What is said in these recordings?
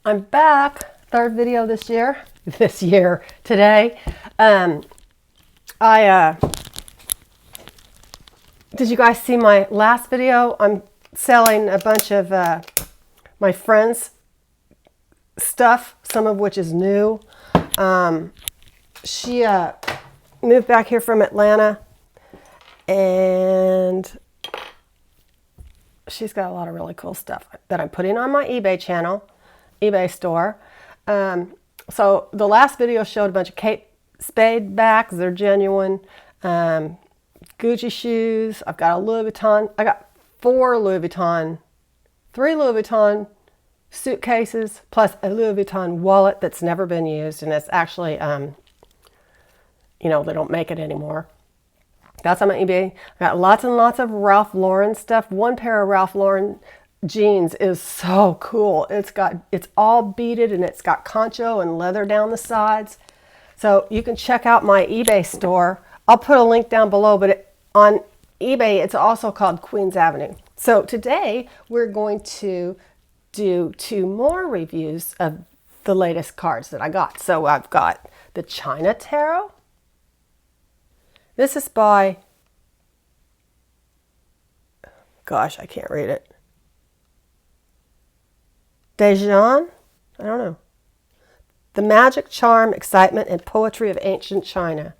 I'm back. Third video this year. Today. Did you guys see my last video? I'm selling a bunch of my friends' stuff, some of which is new. She moved back here from Atlanta, and she's got a lot of really cool stuff that I'm putting on my eBay store. So the last video showed a bunch of Kate Spade bags. They're genuine. Gucci shoes. I've got a Louis Vuitton. I got three Louis Vuitton suitcases, plus a Louis Vuitton wallet that's never been used, and it's actually, they don't make it anymore. That's on my eBay. I got lots and lots of Ralph Lauren stuff. One pair of Ralph Lauren jeans is so cool. It's all beaded, and it's got concho and leather down the sides. So you can check out my eBay store. I'll put a link down below, but on eBay, it's also called Queens Avenue. So today we're going to do 2 more reviews of the latest cards that I got. So I've got the China Tarot. This is by, gosh, I can't read it. Dejan? I don't know. The Magic, Charm, Excitement, and Poetry of Ancient China.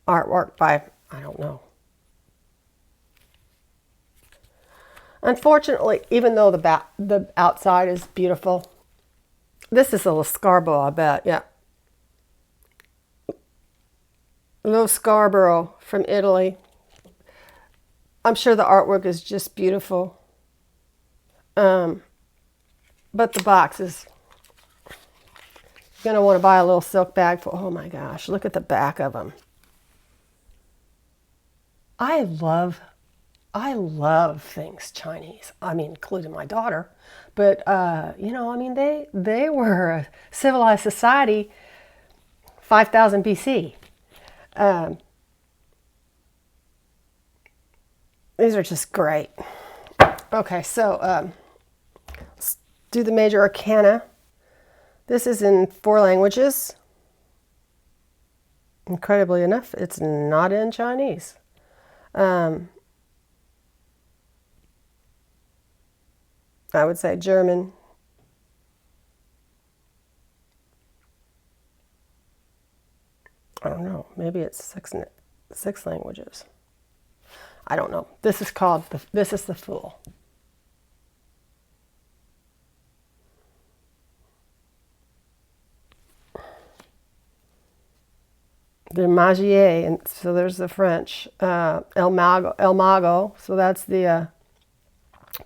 Artwork by, I don't know. Unfortunately, even though the outside is beautiful, this is a little Scarborough, I bet, yeah. Little Scarborough from Italy. I'm sure the artwork is just beautiful. But the box is, you're going to want to buy a little silk bag for, oh my gosh, look at the back of them. I love things Chinese. I mean, including my daughter. But, they were a civilized society 5,000 BC. These are just great. Okay, so let's do the major arcana. This is in 4 languages. Incredibly enough, it's not in Chinese. I would say German. I don't know. Maybe it's 6 languages. I don't know. This is the Fool. The Magier, and so there's the French. El Mago. So that's the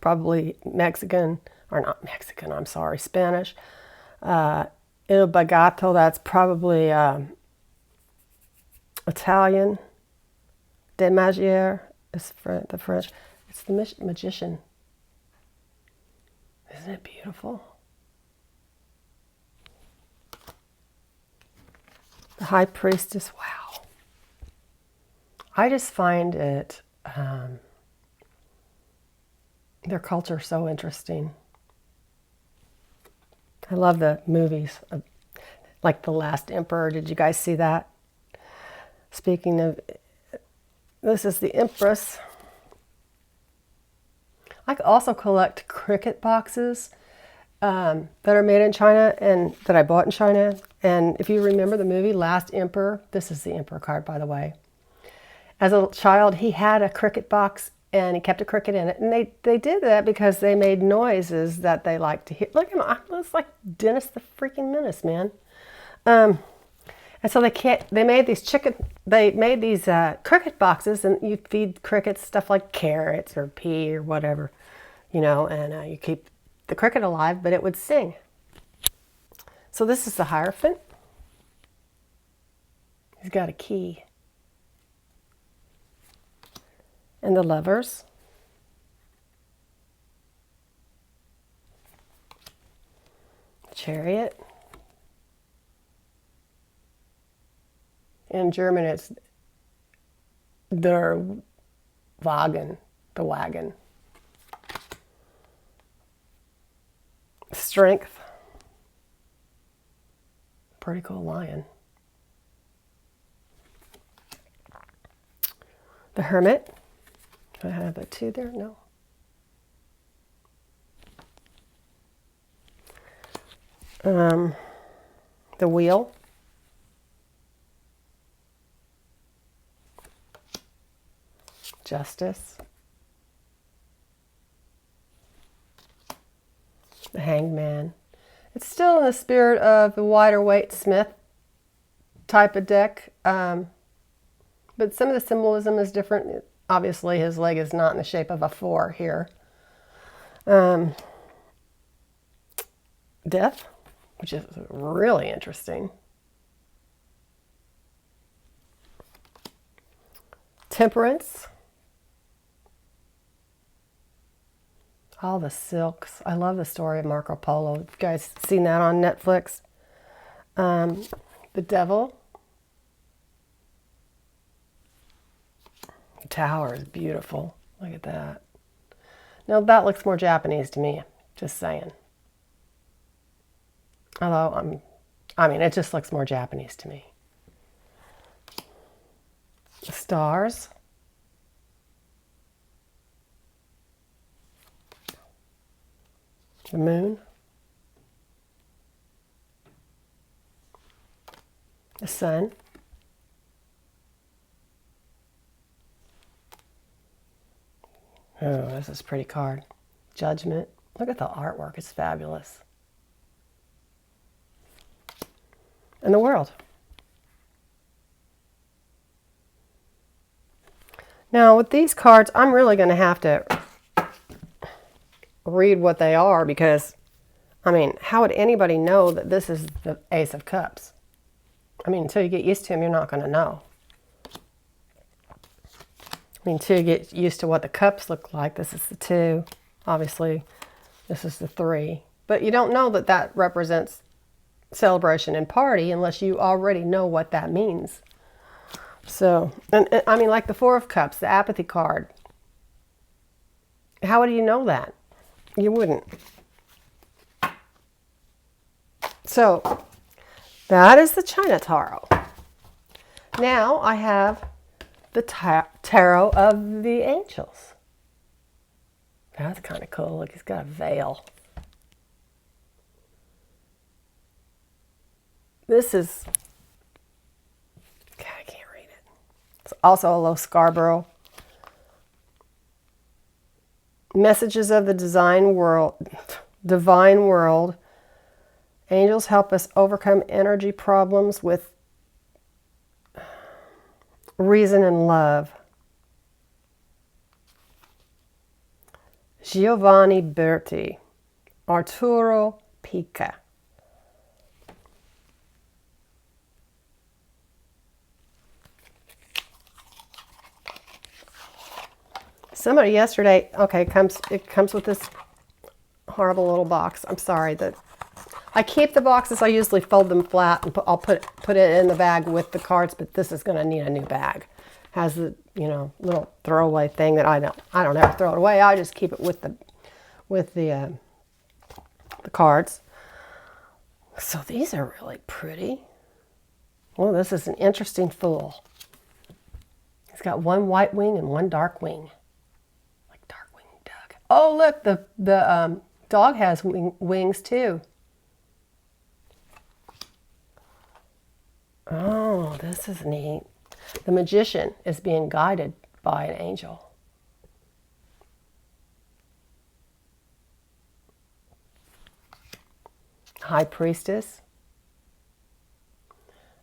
probably Mexican, or not Mexican, I'm sorry, Spanish. Il Bagato, that's probably Italian. De Magier is the French. It's the Magician. Isn't it beautiful? The High Priestess, wow. I just find it, their culture so interesting. I love the movies, like The Last Emperor. Did you guys see that? Speaking of, this is the Empress. I also collect cricket boxes that are made in China and that I bought in China. And if you remember the movie Last Emperor, this is the Emperor card, by the way. As a child, he had a cricket box and he kept a cricket in it. And they did that because they made noises that they liked to hear. Look at him, it's like Dennis the freaking Menace, man. And so they made these cricket boxes, and you feed crickets stuff like carrots or pea or whatever, and you keep the cricket alive, but it would sing. So this is the Hierophant. He's got a key. And the Lovers. Chariot. In German, it's der Wagen, the wagon. Strength. Pretty cool lion. The Hermit. Do I have a 2 there? No. The Wheel. Justice. The Hanged Man. It's still in the spirit of the Wider Waite Smith type of deck, but some of the symbolism is different. Obviously, his leg is not in the shape of a 4 here. Death, which is really interesting. Temperance. All the silks. I love the story of Marco Polo. Have you guys seen that on Netflix? The Devil. The Tower is beautiful. Look at that. Now that looks more Japanese to me. Just saying. Although I mean, it just looks more Japanese to me. The Stars. The Moon. The Sun. Oh, this is a pretty card. Judgment. Look at the artwork. It's fabulous. And the World. Now, with these cards, I'm really going to have to read what they are because, I mean, how would anybody know that this is the Ace of Cups? I mean, until you get used to them, you're not going to know. I mean, until you get used to what the cups look like. This is the 2. Obviously, this is the 3. But you don't know that that represents celebration and party unless you already know what that means. So, and I mean, like the 4 of Cups, the apathy card. How would you know that? You wouldn't. So, that is the China Tarot. Now I have the Tarot of the Angels. That's kind of cool. Look, he's got a veil. This is, God, I can't read it. It's also a low Scarborough. Messages of the divine world. Angels help us overcome energy problems with reason and love. Giovanni Berti. Arturo Pica. Somebody yesterday, okay, it comes with this horrible little box. I'm sorry that I keep the boxes. I usually fold them flat and I'll put it in the bag with the cards, but this is going to need a new bag. Has the, you know, little throwaway thing that I don't ever throw it away. I just keep it with the cards. So these are really pretty. Well, this is an interesting fool. He's got one white wing and one dark wing. Oh, look, the dog has wings too. Oh, this is neat. The magician is being guided by an angel. High priestess.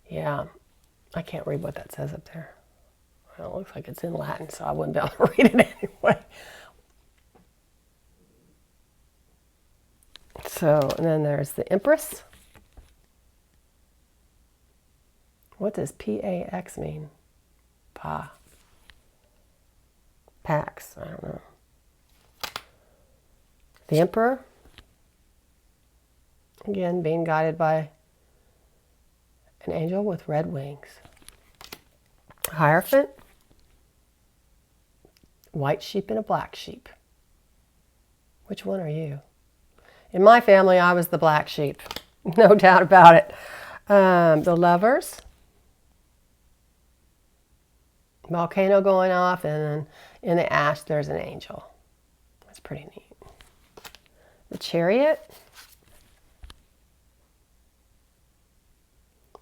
Yeah, I can't read what that says up there. Well, it looks like it's in Latin, so I wouldn't be able to read it anyway. So, and then there's the Empress. What does P-A-X mean? Pa. Pax, I don't know. The Emperor. Again, being guided by an angel with red wings. Hierophant. White sheep and a black sheep. Which one are you? In my family, I was the black sheep. No doubt about it. The Lovers. Volcano going off, and then in the ash, there's an angel. That's pretty neat. The Chariot.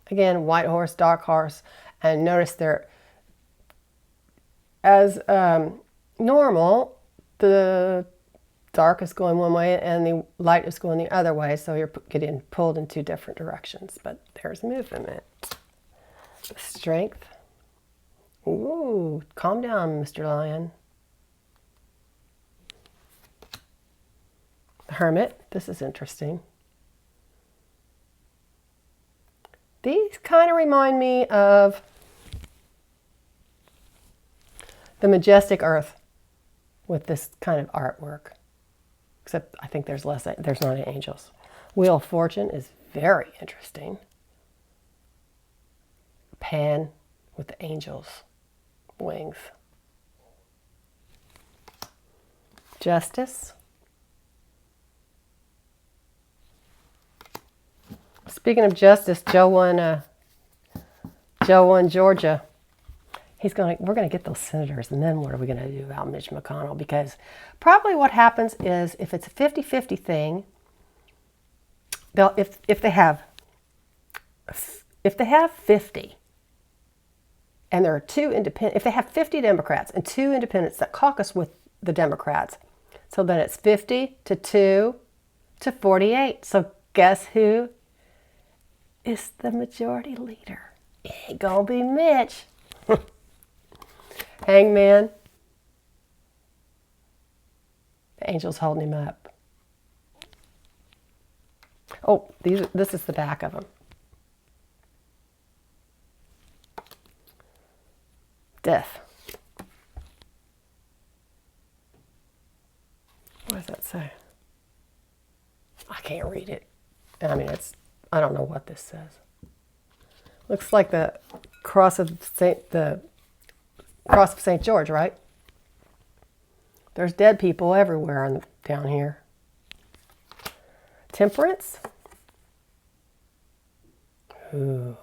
Again, white horse, dark horse. And notice they're, as normal, the dark is going one way and the light is going the other way, so you're getting pulled in two different directions, but there's movement. Strength. Ooh, calm down, Mr. Lion. The Hermit. This is interesting. These kind of remind me of the Majestic Earth with this kind of artwork. Except I think there's not any angels. Wheel of Fortune is very interesting. Pan with the angels' wings. Justice. Speaking of justice, Joe won Georgia. We're going to get those senators, and then what are we going to do about Mitch McConnell? Because probably what happens is, if it's a 50-50 thing, if they have 50, and there are two independent, if they have 50 Democrats and 2 independents that caucus with the Democrats, so then it's 50 to 2 to 48. So guess who is the majority leader? It ain't gonna be Mitch. Hangman. The angel's holding him up. Oh, this is the back of them. Death. What does that say? I can't read it. I mean, I don't know what this says. Looks like the cross of St. George, right? There's dead people everywhere down here. Temperance. Ooh.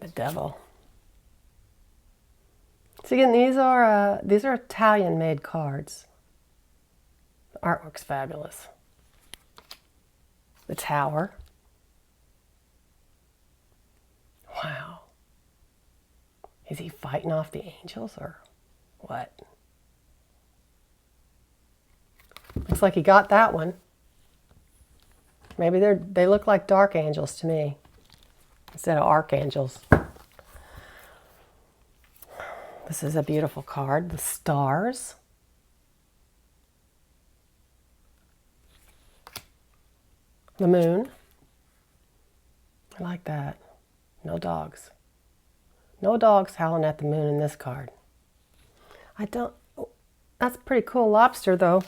The Devil. So again, these are Italian-made cards. The artwork's fabulous. The Tower. Wow. Is he fighting off the angels or what? Looks like he got that one. Maybe they look like dark angels to me instead of archangels. This is a beautiful card. The Stars. The Moon. I like that. No dogs. No dogs howling at the moon in this card. That's a pretty cool lobster though.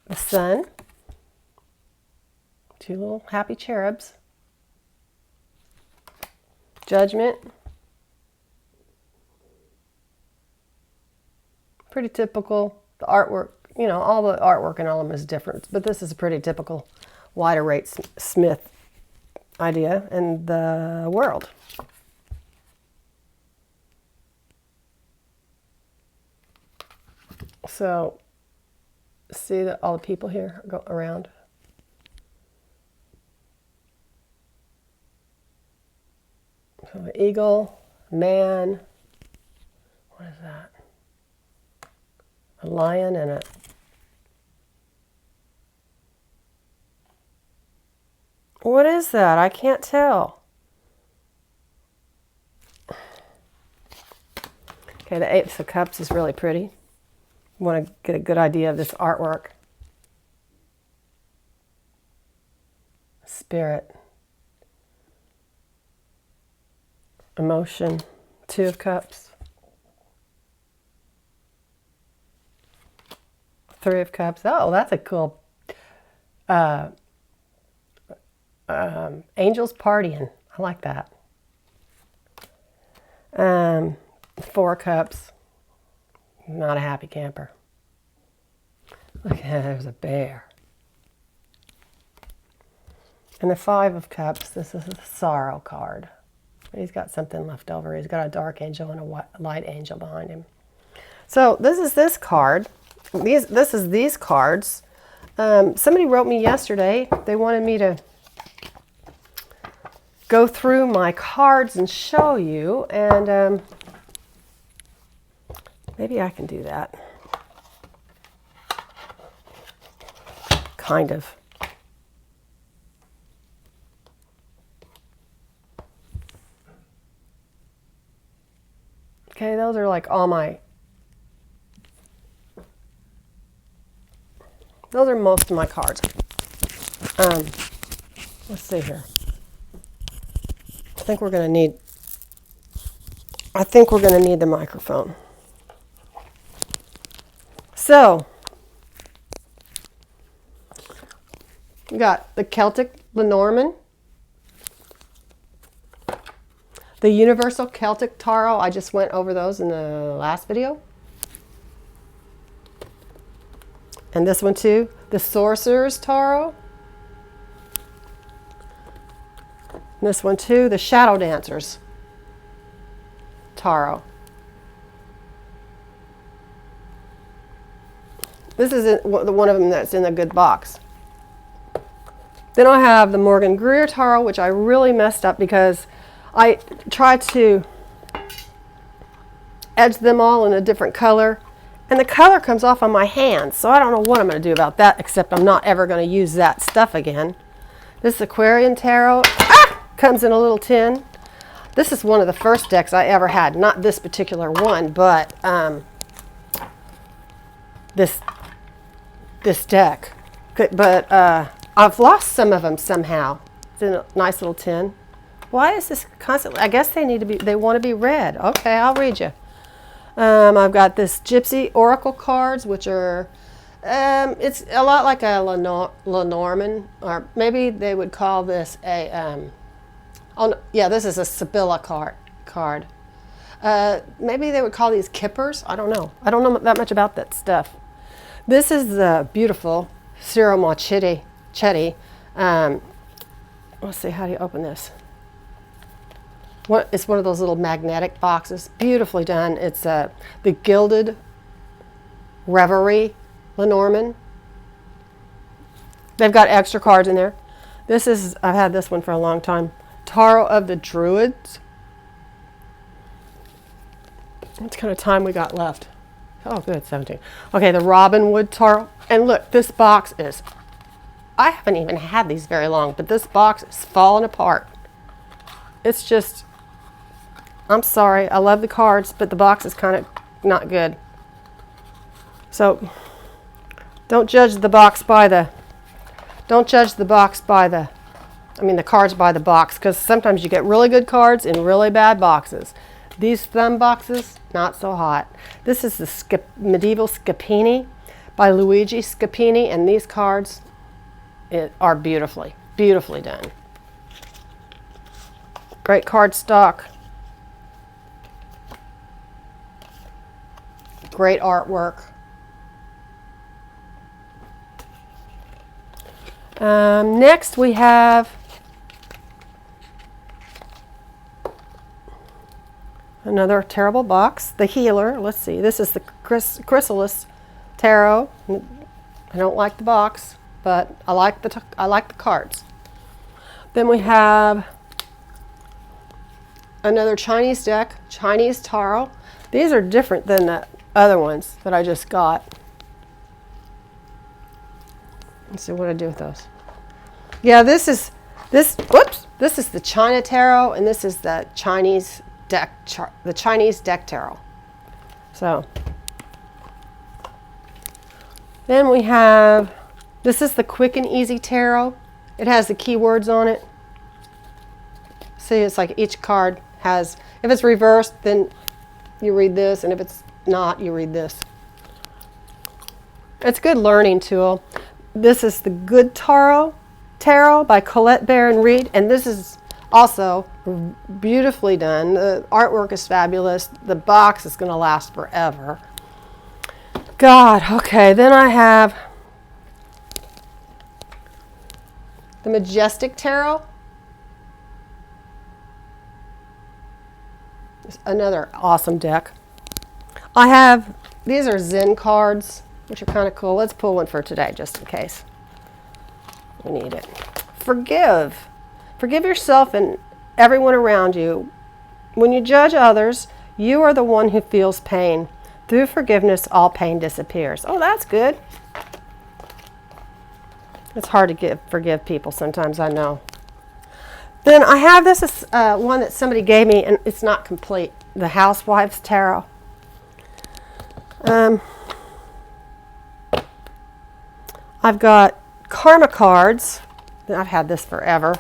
The Sun. 2 little happy cherubs. Judgment. Pretty typical. The artwork, all the artwork in all of them is different, but this is a pretty typical Wider Rate Smith idea in the World. So, see all the people here go around. So, an eagle, man, what is that? A lion and a... What is that? I can't tell. Okay, the Ace of Cups is really pretty. You want to get a good idea of this artwork. Spirit. Emotion. 2 of Cups. 3 of Cups. Oh, that's a cool... Angels Partying. I like that. 4 of Cups. Not a happy camper. Look, there's a bear. And the Five of Cups, this is the Sorrow card. He's got something left over. He's got a dark angel and a light angel behind him. So this is this card. This is these cards. Somebody wrote me yesterday. They wanted me to go through my cards and show you. And maybe I can do that. Kind of. Okay, those are like all my... Those are most of my cards. Let's see here. I think we're going to need the microphone. So, we got the Celtic Lenormand, the Universal Celtic Tarot. I just went over those in the last video. And this one too, the Sorcerer's Tarot. And this one too, the Shadow Dancer's Tarot. This is one of them that's in a good box. Then I have the Morgan Greer Tarot, which I really messed up because I tried to edge them all in a different color. And the color comes off on my hands, so I don't know what I'm going to do about that, except I'm not ever going to use that stuff again. This Aquarian Tarot comes in a little tin. This is one of the first decks I ever had. Not this particular one, but this deck. But I've lost some of them somehow. It's in a nice little tin. Why is this constantly? I guess they want to be read. Okay, I'll read you. I've got this Gypsy Oracle cards, which are, it's a lot like a Lenormand, or maybe they would call this a, this is a Sibylla card. Maybe they would call these kippers. I don't know. I don't know that much about that stuff. This is the beautiful Ciro Marchetti. Let's see, how do you open this? It's one of those little magnetic boxes. Beautifully done. It's the Gilded Reverie Lenormand. They've got extra cards in there. I've had this one for a long time. Tarot of the Druids. What kind of time we got left? Oh, good, 17. Okay, the Robin Wood Tarot. And look, this box I haven't even had these very long, but this box is falling apart. It's just... I'm sorry, I love the cards, but the box is kind of not good. So, don't judge the cards by the box, because sometimes you get really good cards in really bad boxes. These thumb boxes, not so hot. This is the Medieval Scapini by Luigi Scapini, and these cards are beautifully done. Great card stock. Great artwork. Next we have another terrible box, the Healer. Let's see, this is the Chrysalis Tarot. I don't like the box, but I like the cards. Then we have another Chinese deck, Chinese Tarot. These are different than the other ones that I just got. Let's see what I do with those. Yeah, this is the China Tarot, and this is the Chinese deck Tarot. So then we have, this is the Quick and Easy Tarot. It has the keywords on it. See, it's like each card has, if it's reversed, then you read this, and if it's not, you read this. It's a good learning tool. This is the Good Tarot by Colette Baron Reed, and this is also beautifully done. The artwork is fabulous. The box is going to last forever. God, okay, then I have the Majestic Tarot. It's another awesome deck. I have, these are Zen cards, which are kind of cool. Let's pull one for today, just in case we need it. Forgive. Forgive yourself and everyone around you. When you judge others, you are the one who feels pain. Through forgiveness, all pain disappears. Oh, that's good. It's hard to forgive people sometimes, I know. Then I have this is one that somebody gave me, and it's not complete. The Housewives Tarot. I've got karma cards. I've had this forever.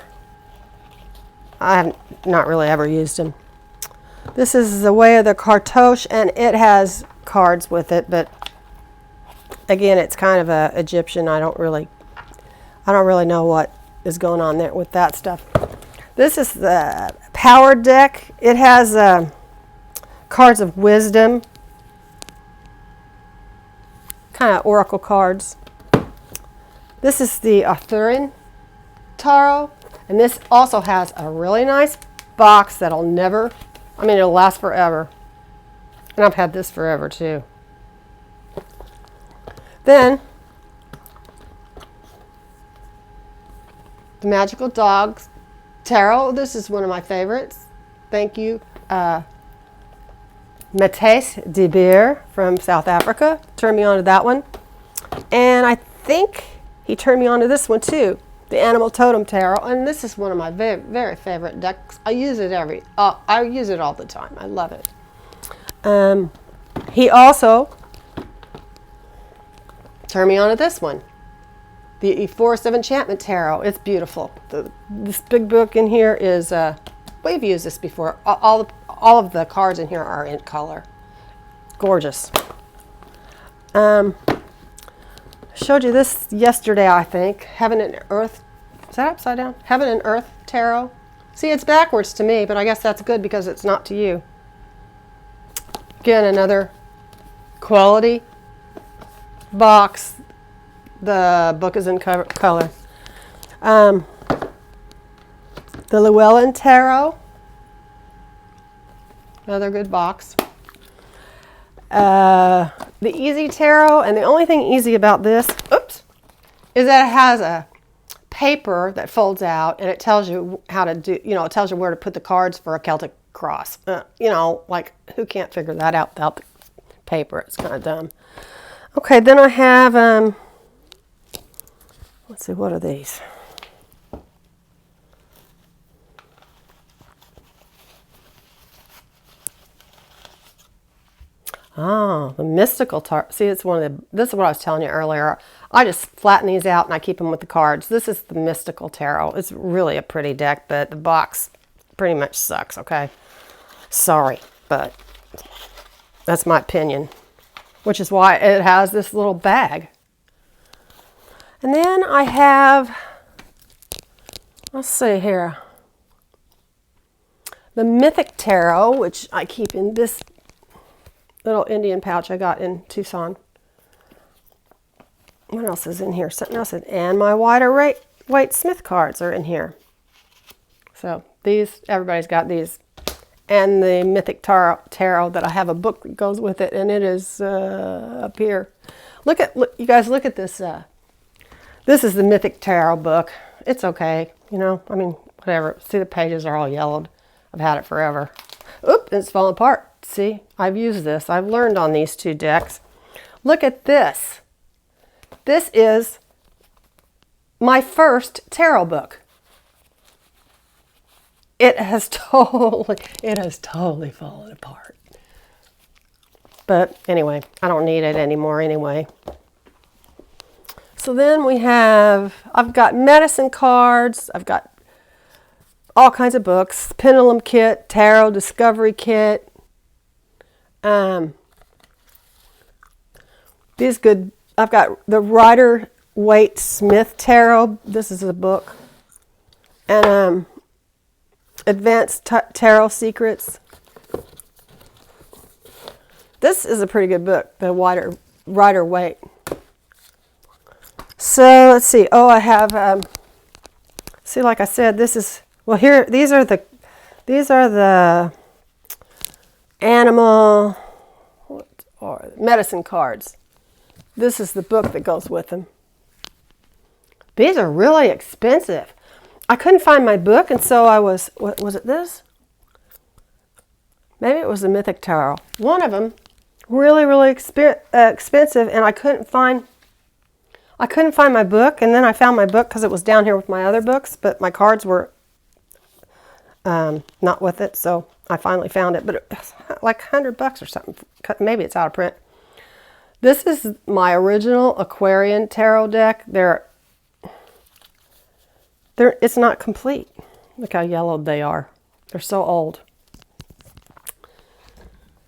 I have not really ever used them. This is the Way of the Cartouche, and it has cards with it, but again, it's kind of a Egyptian. I don't really know what is going on there with that stuff. This is the Power deck. It has cards of wisdom, kind of oracle cards. This is the Arthurian Taro, and this also has a really nice box that'll never, I mean, it'll last forever. And I've had this forever too. Then, the Magical Dogs Tarot. This is one of my favorites. Thank you, Majestic Tarot from South Africa. Turned me on to that one. And I think he turned me on to this one too. The Animal Totem Tarot. And this is one of my very, very favorite decks. I use it I use it all the time. I love it. He also turned me on to this one. The Forest of Enchantment Tarot. It's beautiful. This big book in here is, we've used this before. All of the cards in here are in color. Gorgeous. Showed you this yesterday, I think. Heaven and Earth. Is that upside down? Heaven and Earth Tarot. See, it's backwards to me, but I guess that's good because it's not to you. Again, another quality box. The book is in color. The Llewellyn Tarot. Another good box. The Easy Tarot, and the only thing easy about this, is that it has a paper that folds out, and it tells you how to do, it tells you where to put the cards for a Celtic cross. Like, who can't figure that out without the paper? It's kind of dumb. Okay, then I have, let's see, what are these? Oh, the Mystical Tarot. See, it's this is what I was telling you earlier. I just flatten these out and I keep them with the cards. This is the Mystical Tarot. It's really a pretty deck, but the box pretty much sucks, okay? Sorry, but that's my opinion, which is why it has this little bag. And then I have, let's see here, the Mythic Tarot, which I keep in this little Indian pouch I got in Tucson. What else is in here? Something else. And my wider weight Smith cards are in here. So these, everybody's got these. And the Mythic Tarot that I have a book that goes with it, and it is up here. Look, you guys, look at this. This is the Mythic Tarot book. It's okay, I mean, whatever. See, the pages are all yellowed. I've had it forever. Oop, it's falling apart. See, I've used this. I've learned on these two decks. Look at this. This is my first tarot book. It has totally fallen apart. But anyway, I don't need it anymore anyway. So then I've got medicine cards. I've got all kinds of books. Pendulum Kit, Tarot Discovery Kit. I've got the Rider-Waite Smith Tarot. This is a book. And Advanced Tarot Secrets. This is a pretty good book, the Rider-Waite. So let's see. Oh, I have See, like I said, this is, well, here, these are the animal, what are medicine cards. This is the book that goes with them. These are really expensive. I couldn't find my book, and so I was, what was it, this? Maybe it was the Mythic Tarot. One of them, really, really expensive, and I couldn't find my book, and then I found my book because it was down here with my other books, but my cards were not with it, so I finally found it, but it was like $100 or something. Maybe it's out of print. This is my original Aquarian Tarot deck. It's not complete. Look how yellowed they are. They're so old.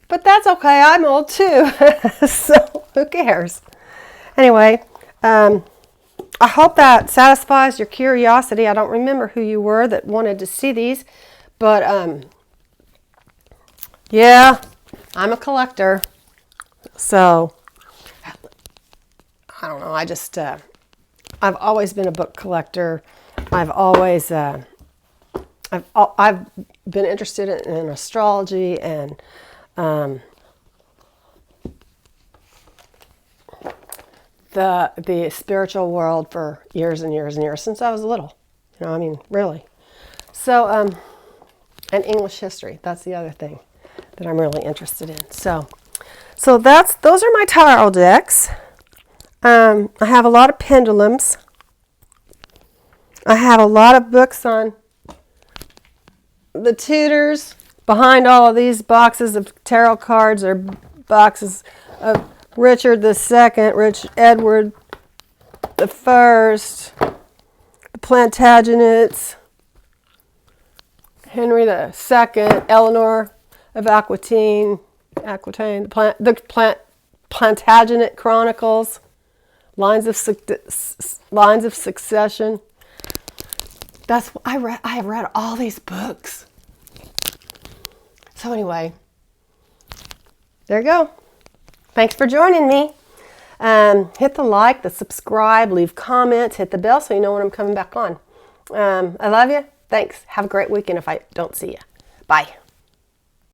But that's okay. I'm old too. So who cares? Anyway, I hope that satisfies your curiosity. I don't remember who you were that wanted to see these, but yeah, I'm a collector. So I don't know. I just I've always been a book collector. I've always I've been interested in astrology and the spiritual world for years and years and years, since I was little. You know, I mean, really. So, and English history. That's the other thing that I'm really interested in. So those are my tarot decks. I have a lot of pendulums. I have a lot of books on the Tudors. Behind all of these boxes of tarot cards are boxes of Richard II, Edward I, the Plantagenets, Henry II, Eleanor of Aquitaine, the Plantagenet Chronicles, lines of succession. That's what I read. I have read all these books. So anyway, there you go. Thanks for joining me. Hit the like, the subscribe, leave comments, hit the bell so you know when I'm coming back on. I love you. Thanks. Have a great weekend if I don't see you. Bye.